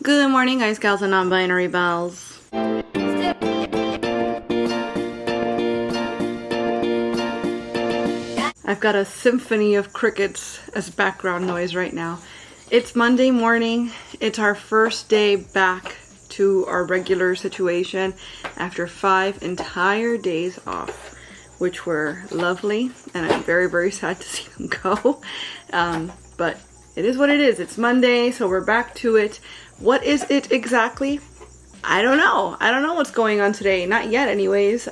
Good morning, guys, gals, and non-binary bells. I've got a symphony of crickets as background noise right now. It's Monday morning. It's our first day back to our regular situation after 5 entire days off, which were lovely, and I'm very, very sad to see them go. But it is what it is. It's Monday, so we're back to it. What is it exactly? I don't know. I don't know what's going on today. Not yet, anyways.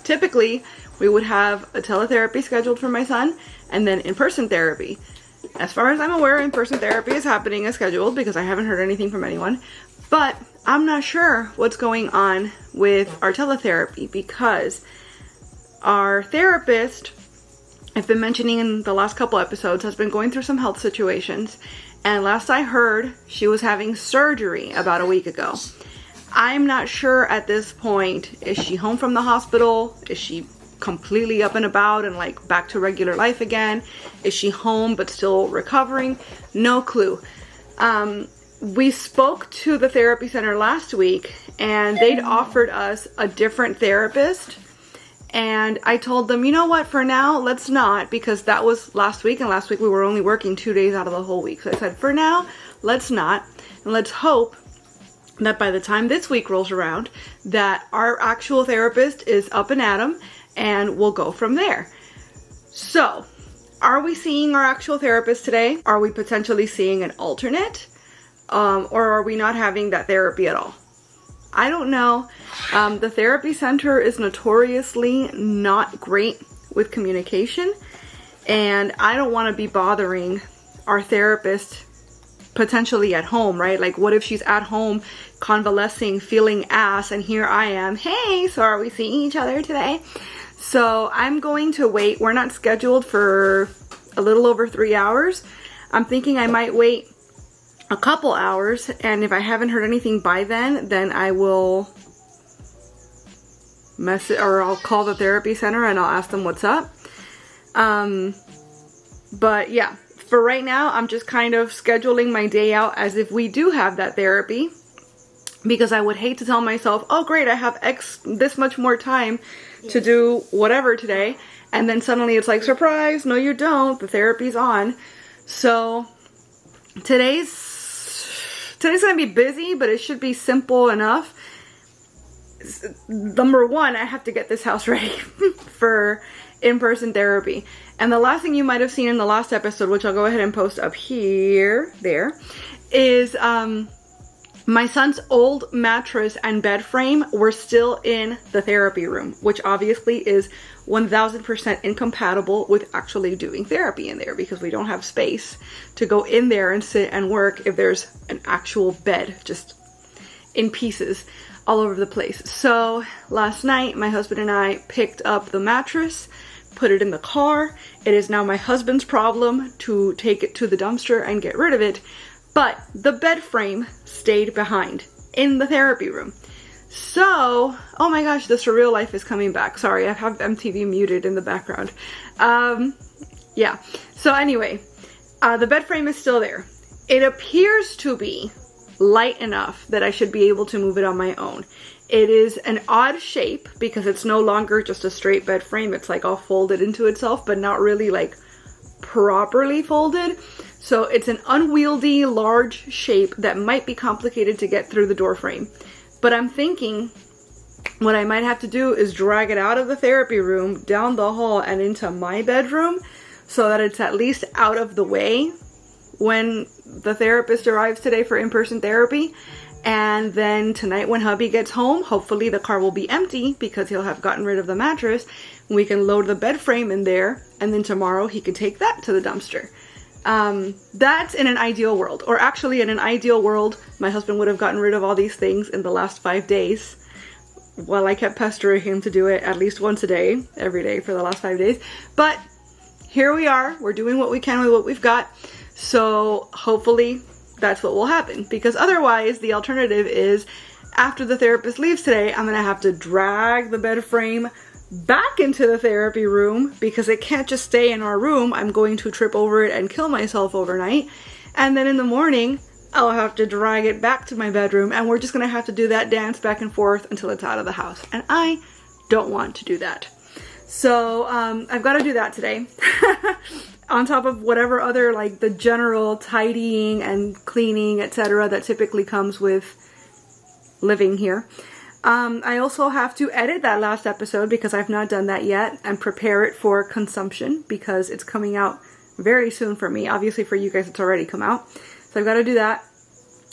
Typically, we would have a teletherapy scheduled for my son and then in-person therapy. As far as I'm aware, in-person therapy is happening as scheduled because I haven't heard anything from anyone. But I'm not sure what's going on with our teletherapy because our therapist, I've been mentioning in the last couple episodes, has been going through some health situations. And last I heard, she was having surgery about a week ago. I'm not sure at this point, is she home from the hospital? Is she completely up and about and like back to regular life again? Is she home but still recovering? No clue. We spoke to the therapy center last week and they'd offered us a different therapist. And I told them, you know what, for now, let's not, because that was last week, and last week we were only working 2 days out of the whole week. So I said, for now, let's not, and let's hope that by the time this week rolls around, that our actual therapist is up and at 'em, and we'll go from there. So, are we seeing our actual therapist today? Are we potentially seeing an alternate? Or are we not having that therapy at all? I don't know. The therapy center is notoriously not great with communication, and I don't want to be bothering our therapist potentially at home, right? Like, what if she's at home convalescing, feeling ass, and here I am, hey, so are we seeing each other today? So I'm going to wait. We're not scheduled for a little over 3 hours. I'm thinking I might wait a couple hours, and if I haven't heard anything by then I will message, or I'll call the therapy center and I'll ask them what's up. But yeah, for right now, I'm just kind of scheduling my day out as if we do have that therapy, because I would hate to tell myself, oh great, I have this much more time to do whatever today, and then suddenly it's like, surprise, no you don't, the therapy's on. So today's gonna be busy, but it should be simple enough. Number one, I have to get this house ready for in-person therapy. And the last thing you might have seen in the last episode, which I'll go ahead and post up here, is my son's old mattress and bed frame were still in the therapy room, which obviously is 1000% incompatible with actually doing therapy in there, because we don't have space to go in there and sit and work if there's an actual bed just in pieces all over the place. So last night, my husband and I picked up the mattress, put it in the car. It is now my husband's problem to take it to the dumpster and get rid of it. But the bed frame stayed behind in the therapy room. So, oh my gosh, the surreal life is coming back. Sorry, I have MTV muted in the background. Yeah, so anyway, the bed frame is still there. It appears to be light enough that I should be able to move it on my own. It is an odd shape because it's no longer just a straight bed frame. It's like all folded into itself, but not really like properly folded. So it's an unwieldy, large shape that might be complicated to get through the door frame. But I'm thinking what I might have to do is drag it out of the therapy room, down the hall, and into my bedroom so that it's at least out of the way when the therapist arrives today for in-person therapy. And then tonight when hubby gets home, hopefully the car will be empty because he'll have gotten rid of the mattress. We can load the bed frame in there, and then tomorrow he can take that to the dumpster. That's in an ideal world. Or actually, in an ideal world, my husband would have gotten rid of all these things in the last 5 days, while I kept pestering him to do it at least once a day, every day for the last 5 days. But here we are. We're doing what we can with what we've got. So hopefully that's what will happen, because otherwise the alternative is, after the therapist leaves today, I'm gonna have to drag the bed frame back into the therapy room because it can't just stay in our room. I'm going to trip over it and kill myself overnight. And then in the morning, I'll have to drag it back to my bedroom, and we're just gonna have to do that dance back and forth until it's out of the house. And I don't want to do that. So I've got to do that today. On top of whatever other, like, the general tidying and cleaning, etc. that typically comes with living here. I also have to edit that last episode because I've not done that yet, and prepare it for consumption because it's coming out very soon for me. Obviously for you guys it's already come out. So I've got to do that.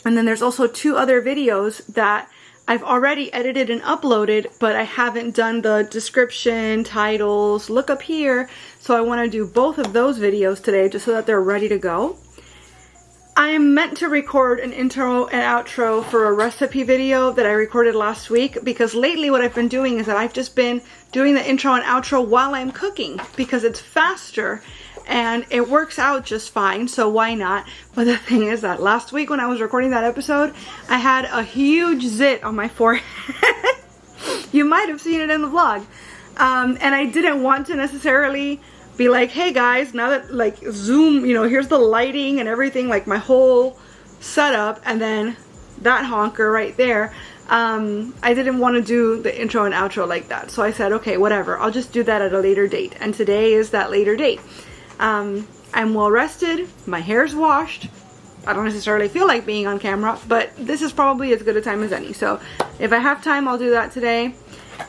And then there's also 2 other videos that I've already edited and uploaded, but I haven't done the description, titles, look up here. So I want to do both of those videos today just so that they're ready to go. I am meant to record an intro and outro for a recipe video that I recorded last week, because lately what I've been doing is that I've just been doing the intro and outro while I'm cooking because it's faster and it works out just fine, so why not? But the thing is that last week when I was recording that episode, I had a huge zit on my forehead. You might have seen it in the vlog. And I didn't want to necessarily be like, hey guys, now that, like, zoom, you know, here's the lighting and everything, like my whole setup, and then that honker right there. I didn't want to do the intro and outro like that. So I said, okay, whatever, I'll just do that at a later date. And today is that later date. I'm well rested, my hair's washed. I don't necessarily feel like being on camera, but this is probably as good a time as any. So if I have time, I'll do that today.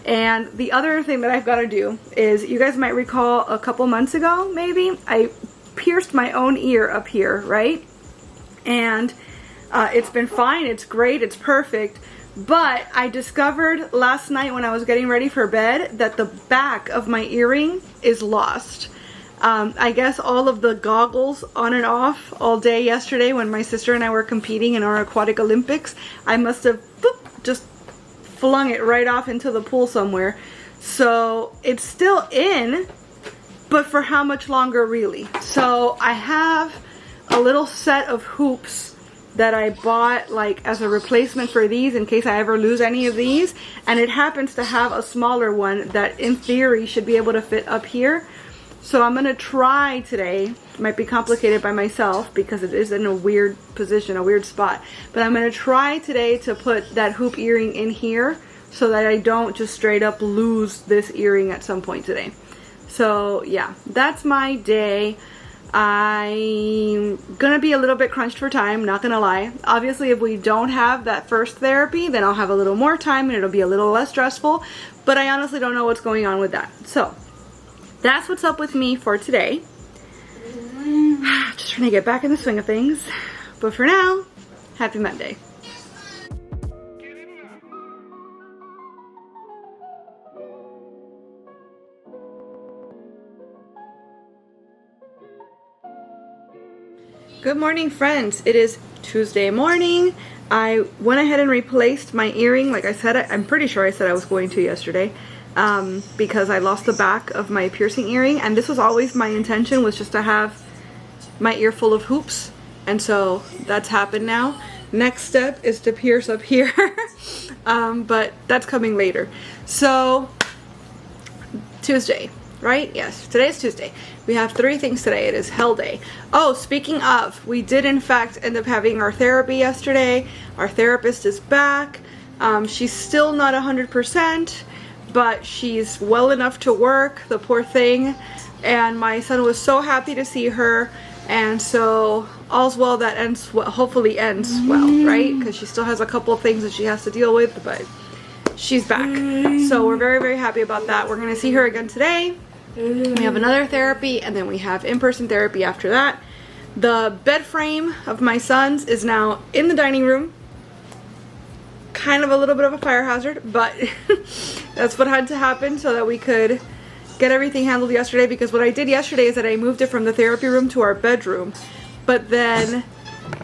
And the other thing that I've got to do is, you guys might recall a couple months ago, maybe, I pierced my own ear up here, right? And it's been fine, it's great, it's perfect. But I discovered last night when I was getting ready for bed that the back of my earring is lost. I guess all of the goggles on and off all day yesterday when my sister and I were competing in our aquatic Olympics, I must have just flung it right off into the pool somewhere. So it's still in, but for how much longer really? So I have a little set of hoops that I bought like as a replacement for these in case I ever lose any of these, and it happens to have a smaller one that in theory should be able to fit up here. So I'm gonna try today. It might be complicated by myself because it is in a weird position, a weird spot. But I'm gonna try today to put that hoop earring in here so that I don't just straight up lose this earring at some point today. So yeah, that's my day. I'm gonna be a little bit crunched for time, not gonna lie. Obviously, if we don't have that first therapy, then I'll have a little more time and it'll be a little less stressful. But I honestly don't know what's going on with that. So that's what's up with me for today. Just trying to get back in the swing of things. But for now, happy Monday. Good morning, friends. It is Tuesday morning. I went ahead and replaced my earring. Like I said, I'm pretty sure I said I was going to yesterday. Because I lost the back of my piercing earring, and this was always my intention, was just to have my ear full of hoops, and so that's happened now. Next step is to pierce up here, but that's coming later. So Tuesday, right? Yes, today's Tuesday. We have 3 things today. It is hell day. Oh, speaking of, we did in fact end up having our therapy yesterday. Our therapist is back. She's still not 100%. But she's well enough to work, the poor thing, and my son was so happy to see her, and so all's well that ends well, hopefully ends well, right? Because she still has a couple of things that she has to deal with, but she's back. So we're very, very happy about that. We're going to see her again today. We have another therapy, and then we have in-person therapy after that. The bed frame of my son's is now in the dining room. Kind of a little bit of a fire hazard, but that's what had to happen so that we could get everything handled yesterday, because what I did yesterday is that I moved it from the therapy room to our bedroom, but then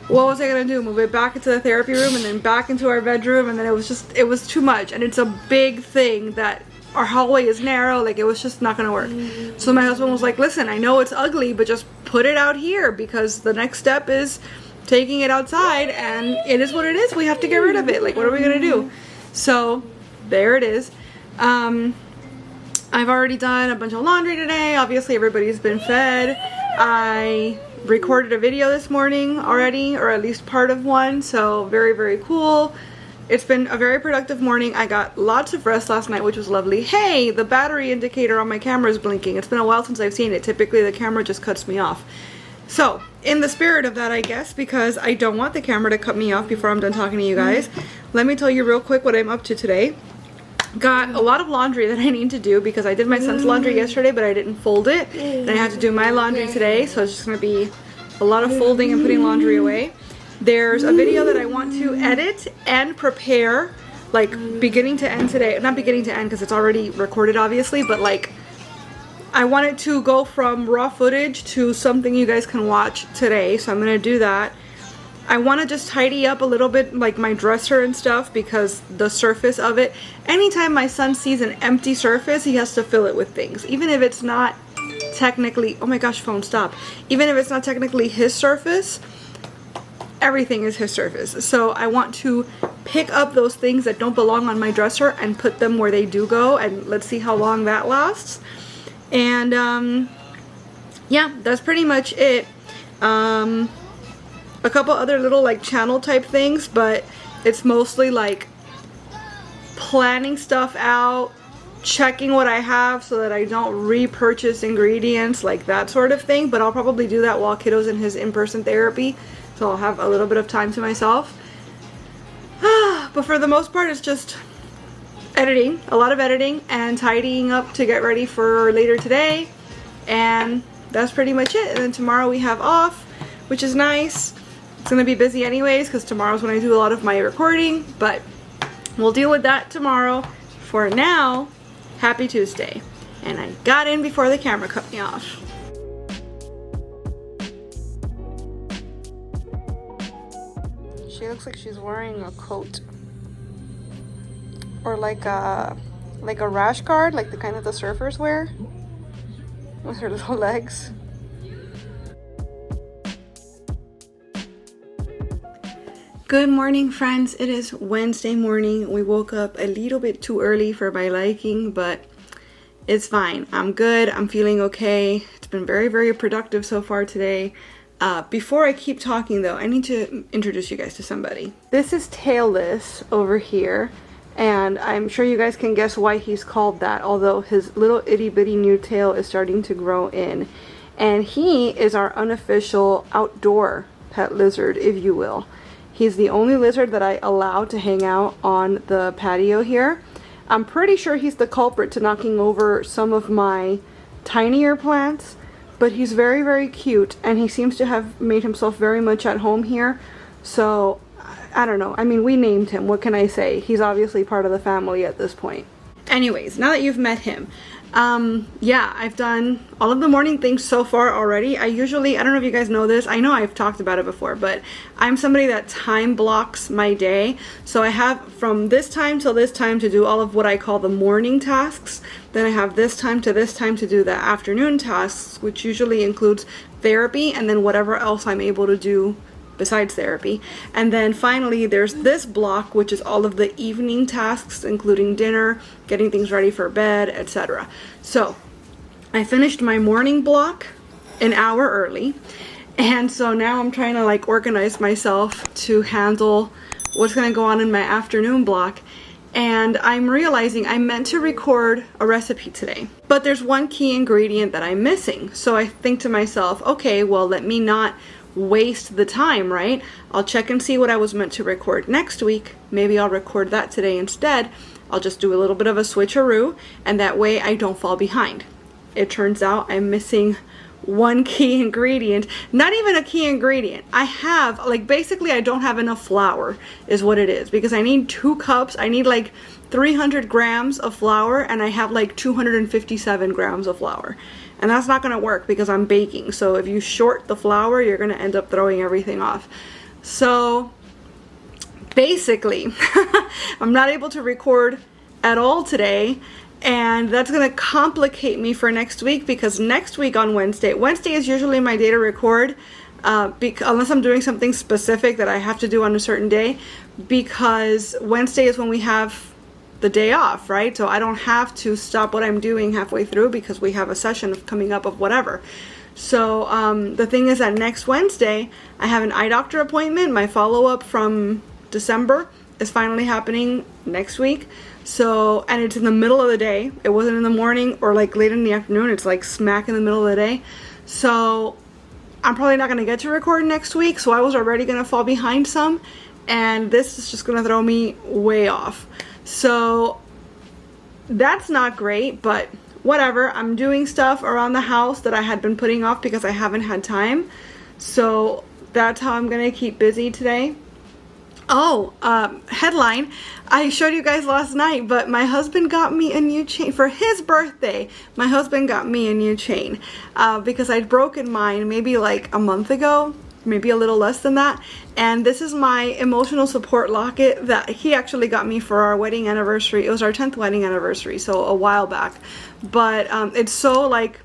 what was I gonna do? Move it back into the therapy room and then back into our bedroom, and then it was too much, and it's a big thing that our hallway is narrow, like it was just not gonna work. So my husband was like, listen, I know it's ugly, but just put it out here, because the next step is taking it outside, and it is what it is. We have to get rid of it. Like, what are we gonna do? So there it is. I've already done a bunch of laundry today. Obviously everybody's been fed. I recorded a video this morning already, or at least part of one, so very, very cool. It's been a very productive morning. I got lots of rest last night, which was lovely. Hey, the battery indicator on my camera is blinking. It's been a while since I've seen it. Typically the camera just cuts me off. So, in the spirit of that, I guess, because I don't want the camera to cut me off before I'm done talking to you guys, let me tell you real quick what I'm up to today. Got a lot of laundry that I need to do because I did my son's laundry yesterday, but I didn't fold it. And I have to do my laundry today, so it's just going to be a lot of folding and putting laundry away. There's a video that I want to edit and prepare, like beginning to end today. Not beginning to end because it's already recorded, obviously, but like I want it to go from raw footage to something you guys can watch today, so I'm going to do that. I want to just tidy up a little bit, like my dresser and stuff, because the surface of it, anytime my son sees an empty surface, he has to fill it with things. Even if it's not technically, oh my gosh, phone, stop. Even if it's not technically his surface, everything is his surface. So I want to pick up those things that don't belong on my dresser and put them where they do go, and let's see how long that lasts. And yeah, that's pretty much it. A couple other little like channel type things, but it's mostly like planning stuff out, checking what I have so that I don't repurchase ingredients, like that sort of thing. But I'll probably do that while kiddo's in his in-person therapy, so I'll have a little bit of time to myself. But for the most part, it's just editing, a lot of editing and tidying up to get ready for later today, and that's pretty much it. And then tomorrow we have off, which is nice. It's gonna be busy anyways because tomorrow's when I do a lot of my recording, but we'll deal with that tomorrow. For now, happy Tuesday. And I got in before the camera cut me off. She looks like she's wearing a coat. Or like a rash guard, like the kind that the surfers wear, with her little legs. Good morning, friends. It is Wednesday morning. We woke up a little bit too early for my liking, but it's fine. I'm good. I'm feeling okay. It's been very, very productive so far today. Before I keep talking though, I need to introduce you guys to somebody. This is Tailless over here. And I'm sure you guys can guess why he's called that, although his little itty bitty new tail is starting to grow in. And he is our unofficial outdoor pet lizard, if you will. He's the only lizard that I allow to hang out on the patio here. I'm pretty sure he's the culprit to knocking over some of my tinier plants, but he's very, very cute, and he seems to have made himself very much at home here. So I don't know. I mean, we named him. What can I say? He's obviously part of the family at this point. Anyways, now that you've met him, yeah, I've done all of the morning things so far already. I don't know if you guys know this. I know I've talked about it before, but I'm somebody that time blocks my day. So I have from this time till this time to do all of what I call the morning tasks. Then I have this time to do the afternoon tasks, which usually includes therapy and then whatever else I'm able to do besides therapy. And then finally there's this block, which is all of the evening tasks, including dinner, getting things ready for bed, etc. So I finished my morning block an hour early, and so now I'm trying to like organize myself to handle what's going to go on in my afternoon block. And I'm realizing I meant to record a recipe today, but there's one key ingredient that I'm missing. So I think to myself, okay, well, let me not waste the time, right? I'll check and see what I was meant to record next week. Maybe I'll record that today instead. I'll just do a little bit of a switcheroo, and that way I don't fall behind. It turns out I'm missing one key ingredient. Not even a key ingredient. I have, like, basically I don't have enough flour is what it is, because I need 2 cups. I need like 300 grams of flour, and I have like 257 grams of flour. And that's not going to work because I'm baking. So if you short the flour, you're going to end up throwing everything off. So basically, I'm not able to record at all today. And that's going to complicate me for next week, because next week on Wednesday is usually my day to record. Unless I'm doing something specific that I have to do on a certain day, because Wednesday is when we have the day off, right? So I don't have to stop what I'm doing halfway through because we have a session coming up of whatever. So the thing is that next Wednesday I have an eye doctor appointment. My follow-up from December is finally happening next week. So, and it's in the middle of the day. It wasn't in the morning or like late in the afternoon. It's like smack in the middle of the day. So I'm probably not going to get to record next week. So I was already going to fall behind some. And this is just going to throw me way off. So that's not great, but whatever. I'm doing stuff around the house that I had been putting off because I haven't had time. So that's how I'm going to keep busy today. Oh, headline. I showed you guys last night, but my husband got me a new chain for his birthday. My husband got me a new chain because I'd broken mine maybe like a month ago, maybe a little less than that. And this is my emotional support locket that he actually got me for our wedding anniversary. It was our 10th wedding anniversary, so a while back. But it's so like,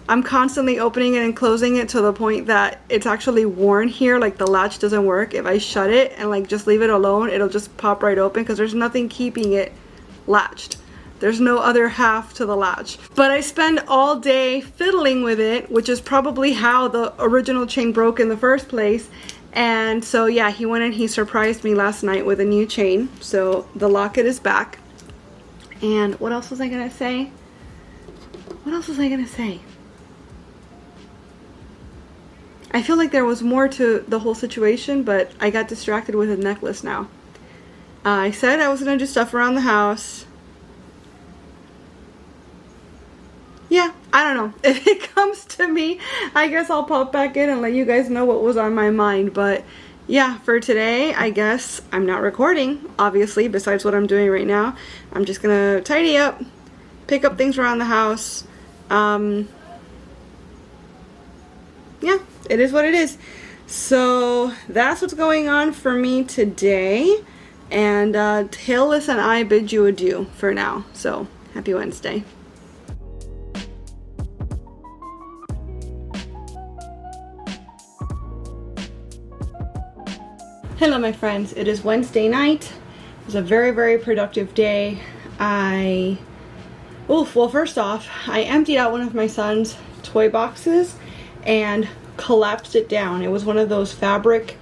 I'm constantly opening it and closing it to the point that it's actually worn here. Like the latch doesn't work. If I shut it and like just leave it alone, it'll just pop right open because there's nothing keeping it latched. There's no other half to the latch. But I spend all day fiddling with it, which is probably how the original chain broke in the first place. And so yeah, he went and he surprised me last night with a new chain. So the locket is back. And what else was I gonna say? What else was I gonna say? I feel like there was more to the whole situation, but I got distracted with a necklace now. I said I was going to do stuff around the house. Yeah, I don't know. If it comes to me, I guess I'll pop back in and let you guys know what was on my mind. But yeah, for today, I guess I'm not recording, obviously, besides what I'm doing right now. I'm just going to tidy up, pick up things around the house. Yeah, it is what it is. So that's what's going on for me today. And Tailless and I bid you adieu for now. So happy Wednesday. Hello my friends, it is Wednesday night. It was a very, very productive day. Well, first off, I emptied out one of my son's toy boxes and collapsed it down. It was one of those fabric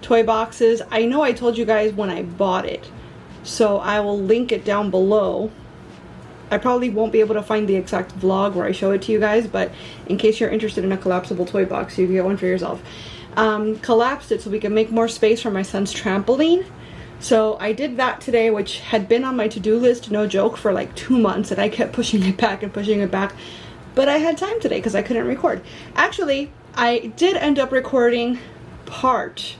toy boxes. I know I told you guys when I bought it, so I will link it down below. I probably won't be able to find the exact vlog where I show it to you guys, but in case you're interested in a collapsible toy box, you can get one for yourself. Collapsed it so we can make more space for my son's trampoline. So I did that today, which had been on my to-do list, no joke, for like 2 months, and I kept pushing it back and pushing it back. But I had time today because I couldn't record. Actually, I did end up recording part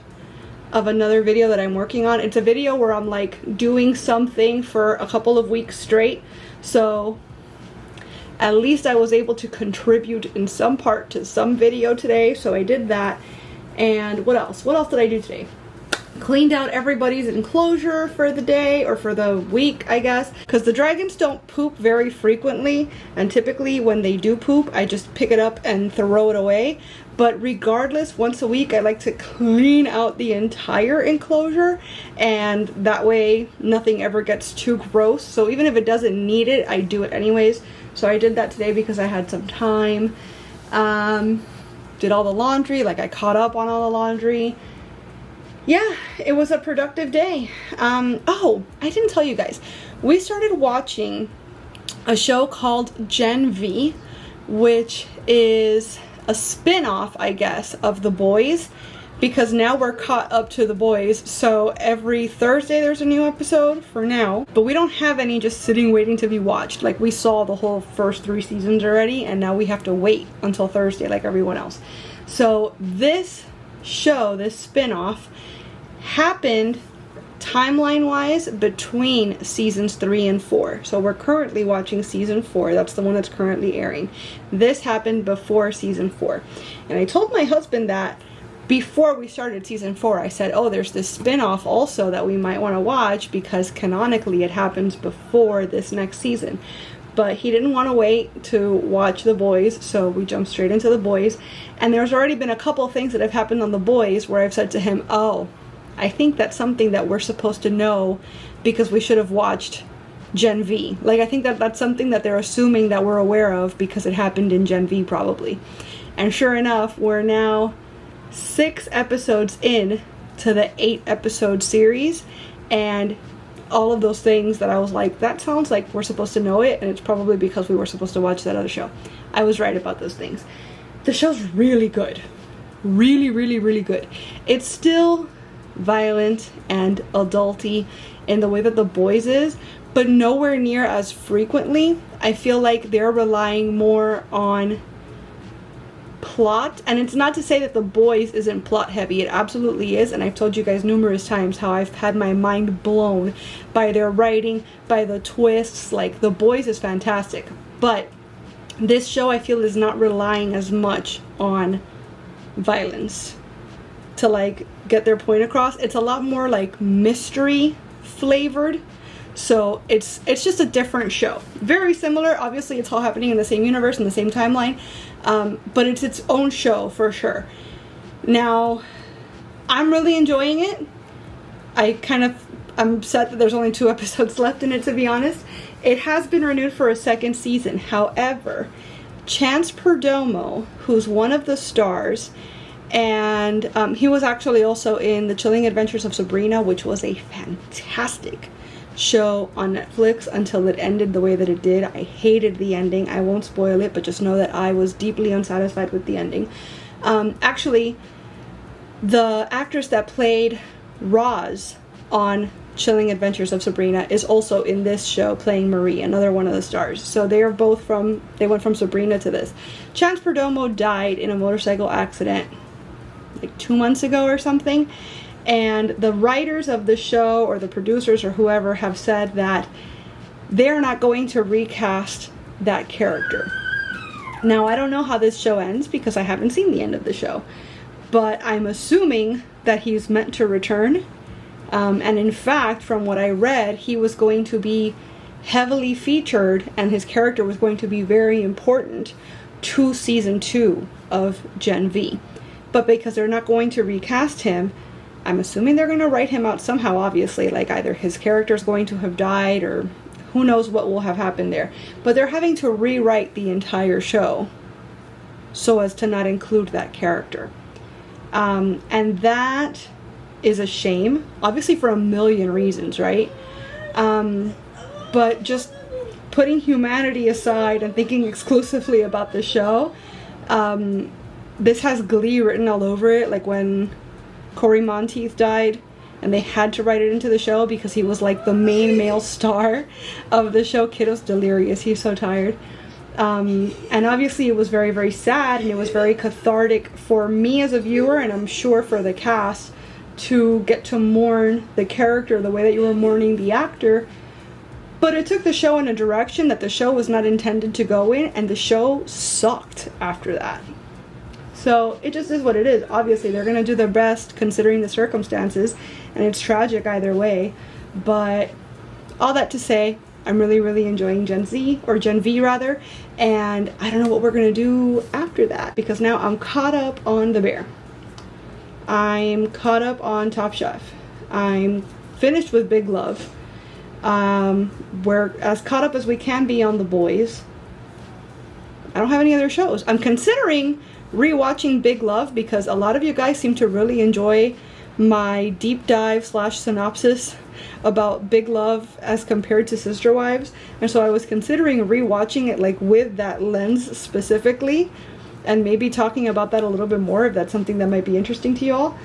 of another video that I'm working on. It's a video where I'm like doing something for a couple of weeks straight. So at least I was able to contribute in some part to some video today. So I did that. And what else? What else did I do today? Cleaned out everybody's enclosure for the day, or for the week, I guess, because the dragons don't poop very frequently, and typically when they do poop, I just pick it up and throw it away. But regardless, once a week I like to clean out the entire enclosure, and that way nothing ever gets too gross. So even if it doesn't need it, I do it anyways. So I did that today because I had some time. Did all the laundry, like I caught up on all the laundry. Yeah, it was a productive day. Oh, I didn't tell you guys. We started watching a show called Gen V, which is a spin-off, I guess, of The Boys, because now we're caught up to The Boys. So every Thursday there's a new episode for now, but we don't have any just sitting waiting to be watched. Like, we saw the whole first 3 seasons already, and now we have to wait until Thursday like everyone else. So this show, this spin-off, happened timeline-wise between seasons 3 and 4. So we're currently watching season 4. That's the one that's currently airing. This happened before season 4. And I told my husband that before we started season 4. I said, oh, there's this spin-off also that we might want to watch because canonically it happens before this next season. But he didn't want to wait to watch The Boys, so we jumped straight into The Boys. And there's already been a couple of things that have happened on The Boys where I've said to him, oh, I think that's something that we're supposed to know because we should have watched Gen V. Like, I think that that's something that they're assuming that we're aware of because it happened in Gen V probably. And sure enough, we're now 6 episodes in to the 8 episode series, and all of those things that I was like, that sounds like we're supposed to know it, and it's probably because we were supposed to watch that other show. I was right about those things. The show's really good. Really, really, really good. It's still violent and adulty in the way that The Boys is, but nowhere near as frequently. I feel like they're relying more on plot, and it's not to say that The Boys isn't plot heavy. It absolutely is, and I've told you guys numerous times how I've had my mind blown by their writing, by the twists. Like, The Boys is fantastic, but this show I feel is not relying as much on violence to like get their point across. It's a lot more like mystery flavored. So it's just a different show. Very similar. Obviously, it's all happening in the same universe, in the same timeline. But it's its own show for sure. Now, I'm really enjoying it. I'm sad that there's only 2 episodes left in it, to be honest. It has been renewed for a 2nd season. However, Chance Perdomo, who's one of the stars, and he was actually also in The Chilling Adventures of Sabrina, which was a fantastic show on Netflix until it ended the way that it did. I hated the ending. I won't spoil it, but just know that I was deeply unsatisfied with the ending. Actually, the actress that played Roz on Chilling Adventures of Sabrina is also in this show playing Marie, another one of the stars. So they went from Sabrina to this. Chance Perdomo died in a motorcycle accident like 2 months ago or something. And the writers of the show, or the producers, or whoever, have said that they're not going to recast that character. Now, I don't know how this show ends because I haven't seen the end of the show. But I'm assuming that he's meant to return. And in fact, from what I read, he was going to be heavily featured and his character was going to be very important to season 2 of Gen V. But because they're not going to recast him, I'm assuming they're going to write him out somehow, obviously. Like, either his character's going to have died, or who knows what will have happened there. But they're having to rewrite the entire show so as to not include that character. And that is a shame, obviously for a million reasons, right? But just putting humanity aside and thinking exclusively about the show, this has Glee written all over it. Like when Corey Monteith died and they had to write it into the show because he was like the main male star of the show. Kiddo's delirious, he's so tired. And obviously it was very, very sad, and it was very cathartic for me as a viewer, and I'm sure for the cast, to get to mourn the character the way that you were mourning the actor. But it took the show in a direction that the show was not intended to go in, and the show sucked after that. So it just is what it is. Obviously, they're going to do their best considering the circumstances, and it's tragic either way. But all that to say, I'm really, really enjoying Gen Z, or Gen V rather, and I don't know what we're going to do after that, because now I'm caught up on The Bear. I'm caught up on Top Chef. I'm finished with Big Love. We're as caught up as we can be on The Boys. I don't have any other shows. I'm considering rewatching Big Love because a lot of you guys seem to really enjoy my deep dive / synopsis about Big Love as compared to Sister Wives, and so I was considering rewatching it like with that lens specifically, and maybe talking about that a little bit more if that's something that might be interesting to you all.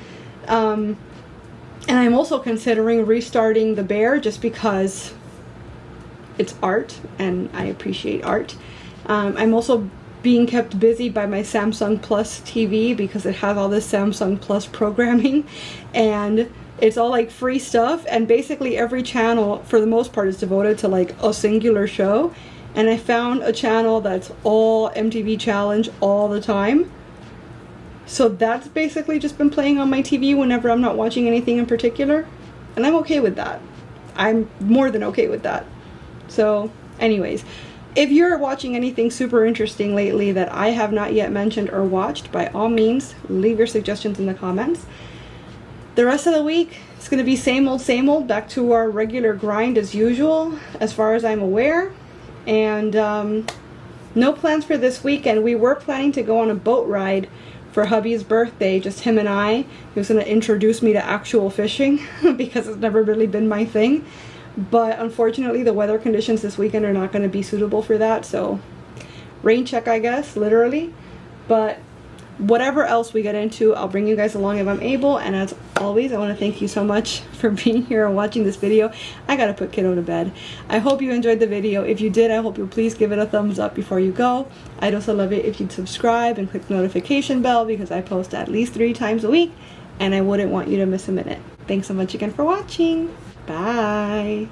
And I'm also considering restarting The Bear just because it's art and I appreciate art. I'm also being kept busy by my Samsung Plus TV because it has all this Samsung Plus programming, and it's all like free stuff, and basically every channel for the most part is devoted to like a singular show. And I found a channel that's all MTV Challenge all the time. So that's basically just been playing on my TV whenever I'm not watching anything in particular. And I'm okay with that. I'm more than okay with that. So anyways, if you're watching anything super interesting lately that I have not yet mentioned or watched, by all means, leave your suggestions in the comments. The rest of the week, it's going to be same old, back to our regular grind as usual, as far as I'm aware. And no plans for this weekend. We were planning to go on a boat ride for hubby's birthday, just him and I. He was going to introduce me to actual fishing because it's never really been my thing. But unfortunately, the weather conditions this weekend are not going to be suitable for that. So rain check, I guess, literally. But whatever else we get into, I'll bring you guys along if I'm able. And as always, I want to thank you so much for being here and watching this video. I gotta put kiddo to bed. I hope you enjoyed the video. If you did, I hope you'll please give it a thumbs up before you go. I'd also love it if you'd subscribe and click the notification bell, because I post at least 3 times a week and I wouldn't want you to miss a minute. Thanks so much again for watching. Bye.